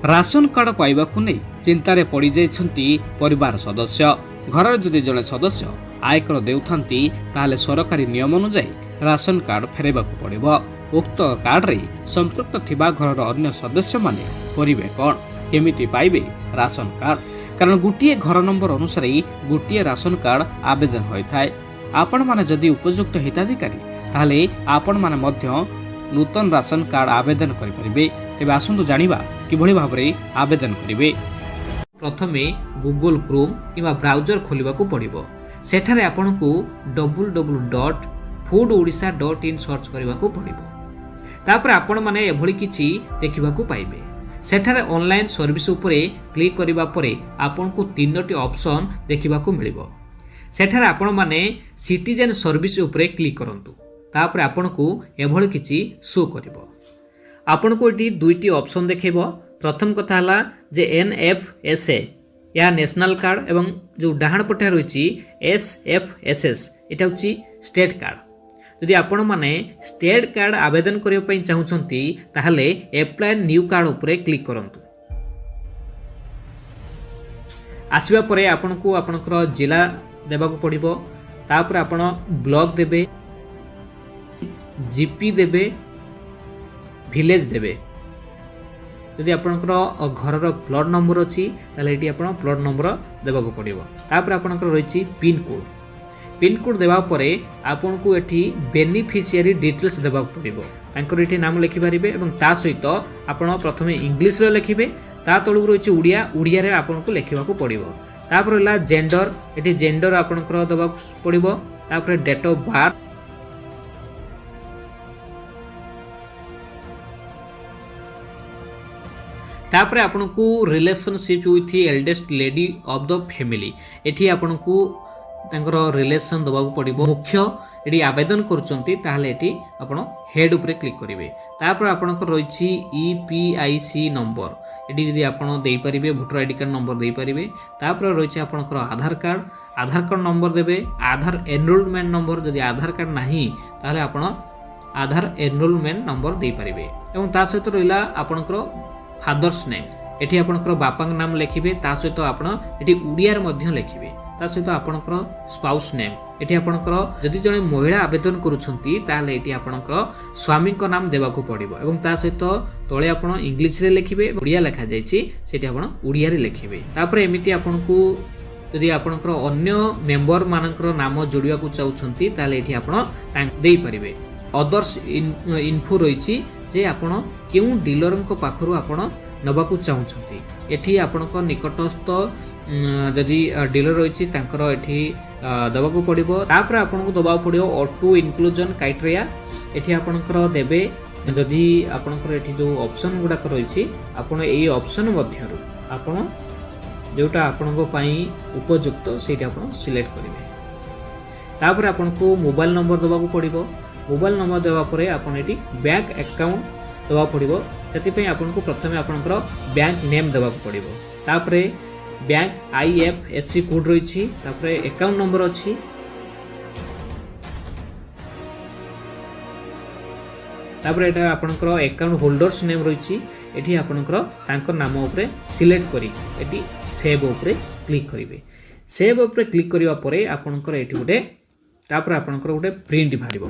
Ration card पाइबाकु नै चिंतारे पड़ी जाइछन्ती परिवार सदस्य। घर जदि जड़े सदस्य आयकर देउथांती ताले सरकारी नियम अनुसार राशन कार्ड फेरैबाकु पड़िबो। उक्त कार्ड रे संपृक्त थिबा घरर अन्य सदस्य माने करिवे कोन, केमिति पाइबे राशन कार्ड? कारण गोटे घर नंबर अनुसार गोटे राशन कार्ड आवेदन होइथाय। आपण माने जदि उपयुक्त हिताधिकारी ताले आपण माने मध्य नूतन राशन कार्ड आवेदन करि परिबे। तेबे आसंतु जानिबा किभଳି भाबरे आवेदन करिवे। प्रथमे गूगल क्रोम किबा ब्राउजर खोलिबाकू पड़िबो। सेठारे आपनकू www.foododisha.in सर्च करिबाकू पड़िबो। तापर आपण माने एभଳି किछि देखिबाकू पाइबे। सेठारे ऑनलाइन सर्विस उपरे क्लिक करिबा परे आपनकू तीनोटी ऑप्शन देखिबाकू मिलिबो। सेठारे आपण माने सिटीजन सर्विस उपरे क्लिक करंतु। तापर आपनकू एभଳି किछि शो करिबो। आपनकू एटी दुईटी ऑप्शन देखैबो। प्रथम कथा हला जे NFSA या नेशनल कार्ड एवं जो डाहाण पटे रहिछि SFSS एटा होछि स्टेट कार्ड। यदि आपण माने स्टेट कार्ड आवेदन करियो पई चाहुचंती ताहले अप्लाई न्यू कार्ड उपरे क्लिक करंतु। आसीबा परे आपनकू आपनकर जिला देबाकू पड़िबो। तापर आपण ब्लॉक देबे, जीपी देबे, विलेज देबे। यदि आपनकर घरर प्लॉट नंबर अछि ताले एटी आपण प्लॉट नंबर देबाकू पड़िबो। तापर आपनकर रहिछि पिन कोड। पिन कोड देबा परे आपनकू एठी बेनिफिशियरी डिटेल्स देबाकू पड़िबो। तांकर एठी नाम लिखि पारिबे एवं ता सहित आपण प्रथमे इंग्लिश रे लिखिबे। ता तळुक रहिछि उड़िया रे आपनकू लिखिबाकू पड़िबो। तापर हला जेंडर, एठी जेंडर आपनकर देबाकू पड़िबो। तापर डेट ऑफ बर्थ, तापर आपनकू relationship with eldest lady of the family, एठी आपनकू तांकर रिलेशन दबाकू पड़िबो। मुख्य एठी आवेदन करूचंती ताहले एठी आपण हेड उपरे क्लिक करिवे। तापर आपनकर रहिछि EPIC नंबर, एठी जदि आपण देई परिबे वोटर आईडी कार्ड नंबर देई परिबे। तापर रहिछि आपनकर आधार कार्ड नंबर देबे। आधार एनरोलमेंट नंबर, जदि आधार कार्ड नाही ताहले आपण आधार एनरोलमेंट नंबर देई परिबे। एवं ता सहित रहिला आपनकर फादर्स नेम, एठी आपनकर बापांग नाम लिखिबे। ता सहित आपण एठी उड़िया रे मध्य लिखिबे। ता सहित आपनकर स्पाउस नेम, एठी आपनकर जदि जणे महिला आवेदन करूछंती ताले एठी आपनकर स्वामी को नाम देबाकू पड़िबो। एवं ता सहित तळे आपण इंग्लिश रे लिखिबे, उड़िया लिखा जायछि सेठी आपण उड़िया रे लिखिबे। तापर एमिति आपनकू जदि आपनकर अन्य मेंबर मानकर नाम जोडियाकू चाहुछंती ताले एठी आपण टाइम देई परिबे। अदर्स इन्फो रहिछि जे आपण केउ डीलर को पाखरु आपण नबाकू चाहुछंती। एठी आपनक निकटस्थ जदि डीलर रहिछि तांकर एठी दबाकू पड़िबो। तापर आपनकू दबाकू पड़िबो ऑटो इनक्लूजन क्राइटेरिया, एठी आपनकर देबे। जदि आपनकर एठी जो ऑप्शन गुडा रहिछि आपण एई ऑप्शन मध्यरु आपण जोटा आपनको पई उपयुक्त सेटा आपण सिलेक्ट करिवे। तापर आपनकू मोबाइल नंबर दबाकू पड़िबो। मोबाइल नंबर देवा परे आपण एठी बैंक अकाउंट देवा पड़िबो। सेति पई आपनको प्रथमे आपनकर बैंक नेम देबाकू पड़िबो। तापरे बैंक IFSC कोड रहिछि। तापरे अकाउंट नंबर अछि। तापरे एटा आपनकर अकाउंट होल्डर्स नेम रहिछि। एठी आपनकर तांकर नाम उपरे सिलेक्ट करी एठी सेव उपरे क्लिक करिवे। सेव उपरे क्लिक करिवा परे आपनकर एठी गोटे तापर आपनकर गोटे प्रिंट भारिबो।